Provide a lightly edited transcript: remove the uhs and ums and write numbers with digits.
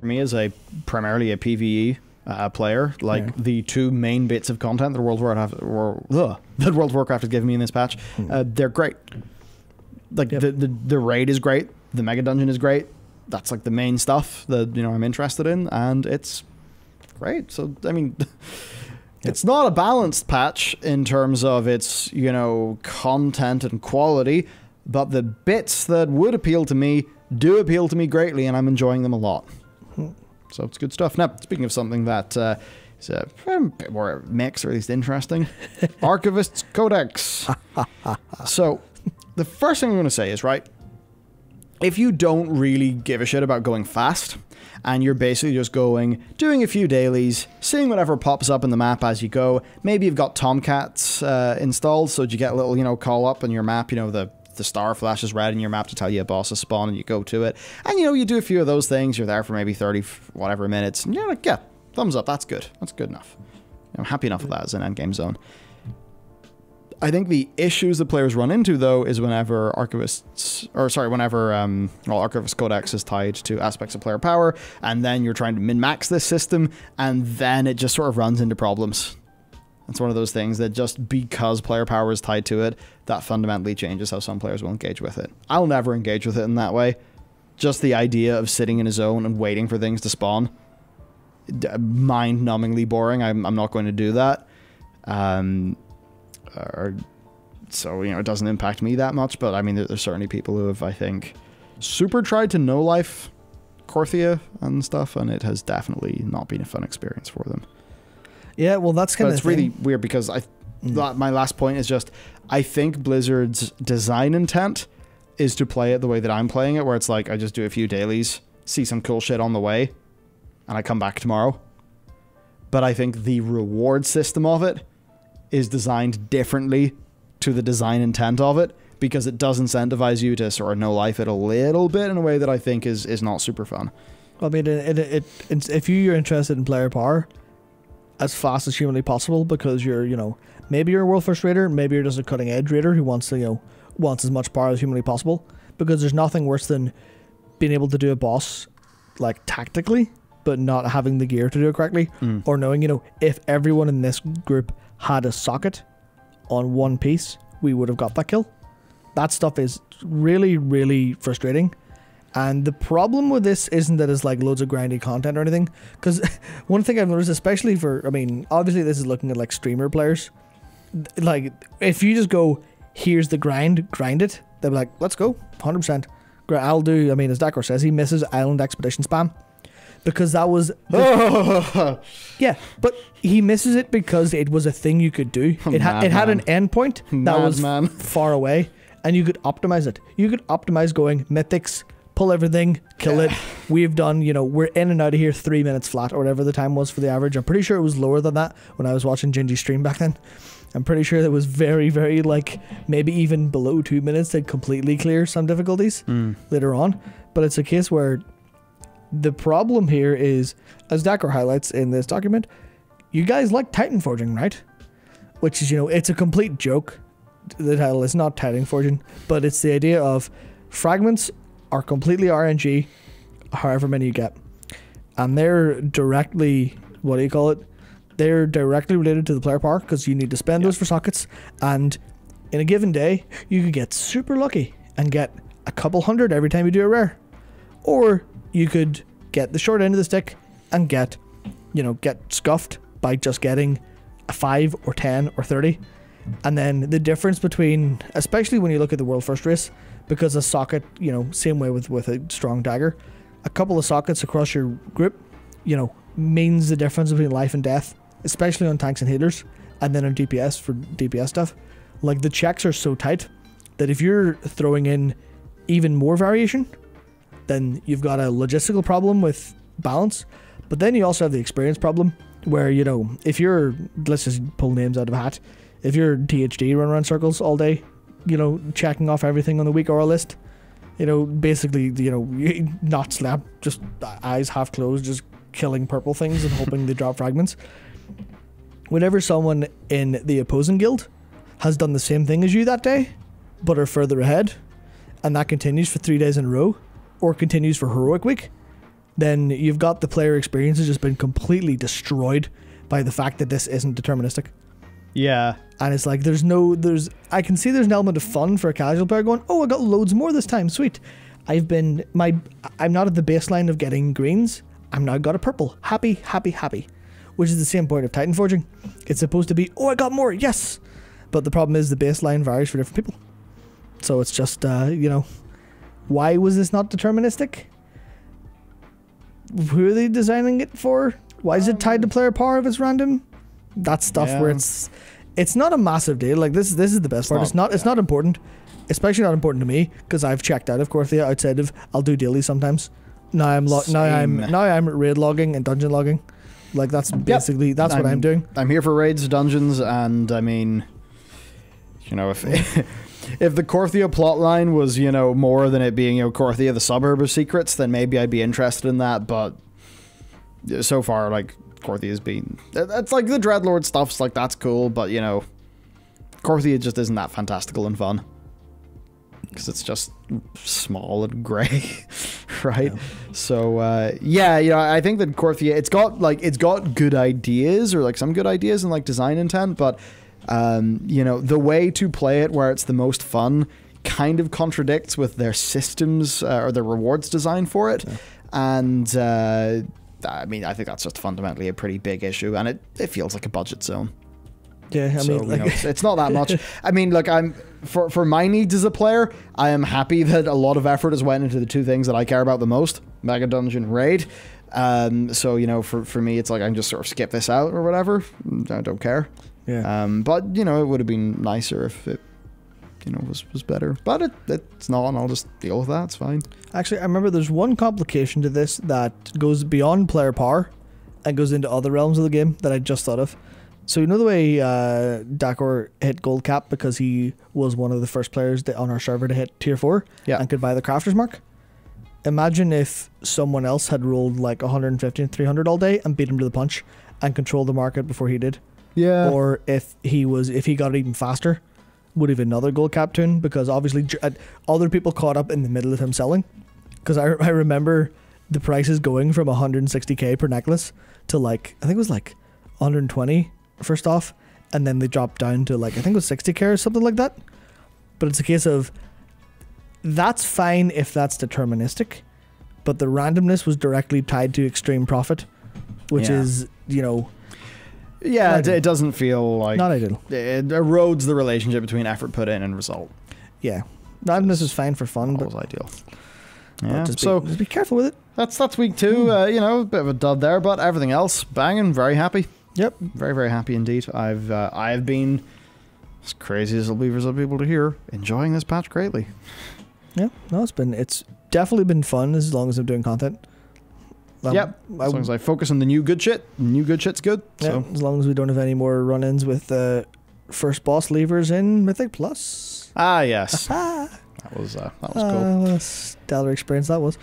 For me, as primarily a PvE player, like the two main bits of content that World of Warcraft has given me in this patch, they're great. Like the raid is great, the mega dungeon is great. That's like the main stuff that I'm interested in, and it's great. So I mean, it's not a balanced patch in terms of its content and quality, but the bits that would appeal to me do appeal to me greatly, and I'm enjoying them a lot. So it's good stuff. Now, speaking of something that is a bit more mixed, or at least interesting, Archivist's Codex. So the first thing I'm going to say is, right, if you don't really give a shit about going fast, and you're basically just doing a few dailies, seeing whatever pops up in the map as you go, maybe you've got Tomcats installed, so you get a little, call up on your map, the star flashes red in your map to tell you a boss is spawned, and you go to it, and you do a few of those things, you're there for maybe 30 whatever minutes, and you're like, yeah, thumbs up, that's good enough. I'm happy enough with that as an endgame zone. I think the issues that players run into, though, is whenever Archivist Codex is tied to aspects of player power, and then you're trying to min-max this system, and then it just sort of runs into problems. It's one of those things that just because player power is tied to it, that fundamentally changes how some players will engage with it. I'll never engage with it in that way. Just the idea of sitting in a zone and waiting for things to spawn, mind-numbingly boring. I'm not going to do that. So it doesn't impact me that much, but I mean there's certainly people who have, I think, super tried to no-life Korthia and stuff, and it has definitely not been a fun experience for them. Yeah, well, that's kind of. It's really weird because my last point is just, I think Blizzard's design intent is to play it the way that I'm playing it, where it's like I just do a few dailies, see some cool shit on the way, and I come back tomorrow. But I think the reward system of it is designed differently to the design intent of it, because it does incentivize you to sort of no-life it a little bit in a way that I think is not super fun. I mean, if you're interested in player power as fast as humanly possible, because you're, maybe you're a world first raider, maybe you're just a cutting edge raider who wants to, wants as much power as humanly possible, because there's nothing worse than being able to do a boss, like, tactically, but not having the gear to do it correctly, or knowing, if everyone in this group had a socket on one piece, we would have got that kill. That stuff is really, really frustrating. And the problem with this isn't that it's like loads of grindy content or anything, because one thing I've noticed, especially for, I mean, obviously this is looking at like streamer players, like if you just go, here's the grind it, they'll be like, let's go, 100%. I'll do, I mean, as Dakar says, he misses Island Expedition spam. Because that was... yeah, but he misses it because it was a thing you could do. It had an endpoint that was far away, and you could optimize it. You could optimize going mythics, pull everything, kill it. We've done, we're in and out of here 3 minutes flat, or whatever the time was for the average. I'm pretty sure it was lower than that when I was watching Gingy stream back then. I'm pretty sure it was very, very, like, maybe even below 2 minutes to completely clear some difficulties later on. But it's a case where... the problem here is, as Dakar highlights in this document, you guys like Titan forging, right? Which is, it's a complete joke. The title is not Titan forging, but it's the idea of fragments are completely RNG, however many you get. And they're directly, what do you call it? They're directly related to the player power, because you need to spend those for sockets. And in a given day, you could get super lucky and get a couple hundred every time you do a rare. Or you could get the short end of the stick and get scuffed by just getting a 5 or 10 or 30. And then the difference between, especially when you look at the world first race, because a socket, same way with a strong dagger, a couple of sockets across your group, means the difference between life and death, especially on tanks and healers, and then on DPS for DPS stuff. Like, the checks are so tight that if you're throwing in even more variation, then you've got a logistical problem with balance, but then you also have the experience problem where, if you're, let's just pull names out of a hat, if you're THD running around circles all day, checking off everything on the weak aura list, basically, not slept, just eyes half closed, just killing purple things and hoping they drop fragments. Whenever someone in the opposing guild has done the same thing as you that day, but are further ahead, and that continues for 3 days in a row, or continues for heroic week, then you've got the player experience has just been completely destroyed by the fact that this isn't deterministic. Yeah. And it's like I can see there's an element of fun for a casual player going, oh, I got loads more this time, sweet. I'm not at the baseline of getting greens. I'm now got a purple. Happy, happy, happy. Which is the same point of Titan Forging. It's supposed to be, oh, I got more, yes. But the problem is the baseline varies for different people. So it's just, why was this not deterministic? Who are they designing it for? Why is it tied to player power if it's random? That's stuff where it's not a massive deal. Like this is the best part. It's not important, especially not important to me because I've checked out of Korthia outside of I'll do daily sometimes. Now I'm raid logging and dungeon logging. Like that's basically what I'm doing. I'm here for raids, dungeons, and I mean, if if the Korthia plotline was more than it being Korthia the suburb of secrets, then maybe I'd be interested in that. But so far, like Korthia's been, it's like the Dreadlord stuff's like that's cool, but Korthia just isn't that fantastical and fun because it's just small and grey, right? Yeah. So I think that Korthia it's got good ideas or like some good ideas and like design intent, but the way to play it where it's the most fun kind of contradicts with their systems or their rewards design for it. Yeah. And I think that's just fundamentally a pretty big issue, and it feels like a budget zone. Yeah, it's not that much. I mean, like for my needs as a player, I am happy that a lot of effort has went into the two things that I care about the most: Mega Dungeon Raid. So for me, it's like I can just sort of skip this out or whatever. I don't care. Yeah. But it would have been nicer if it was better. But it's not, and I'll just deal with that. It's fine. Actually, I remember there's one complication to this that goes beyond player power and goes into other realms of the game that I just thought of. So the way Dakor hit gold cap because he was one of the first players on our server to hit tier 4 and could buy the crafter's mark. Imagine if someone else had rolled like 150 and 300 all day and beat him to the punch and controlled the market before he did. Yeah. Or if he got it even faster, would have another gold cap tune, because obviously other people caught up in the middle of him selling. Because I remember the prices going from 160k per necklace to like, I think it was like 120 first off, and then they dropped down to like, I think it was 60k or something like that. But it's a case of, that's fine if that's deterministic, but the randomness was directly tied to extreme profit, which is, yeah, it doesn't feel like... Not ideal. It erodes the relationship between effort put in and result. Yeah. Randomness is fine for fun, but... ideal. Yeah, just be careful with it. That's week 2. A bit of a dud there, but everything else, banging, very happy. Yep. Very, very happy indeed. I've been, as crazy as it'll be for some people to hear, enjoying this patch greatly. Yeah, no, it's definitely been fun as long as I'm doing content. Yep, as long as I focus on the new good shit. New good shit's good. Yeah, so. As long as we don't have any more run-ins with first boss levers in Mythic Plus. Ah, yes. That was cool. What a stellar experience that was.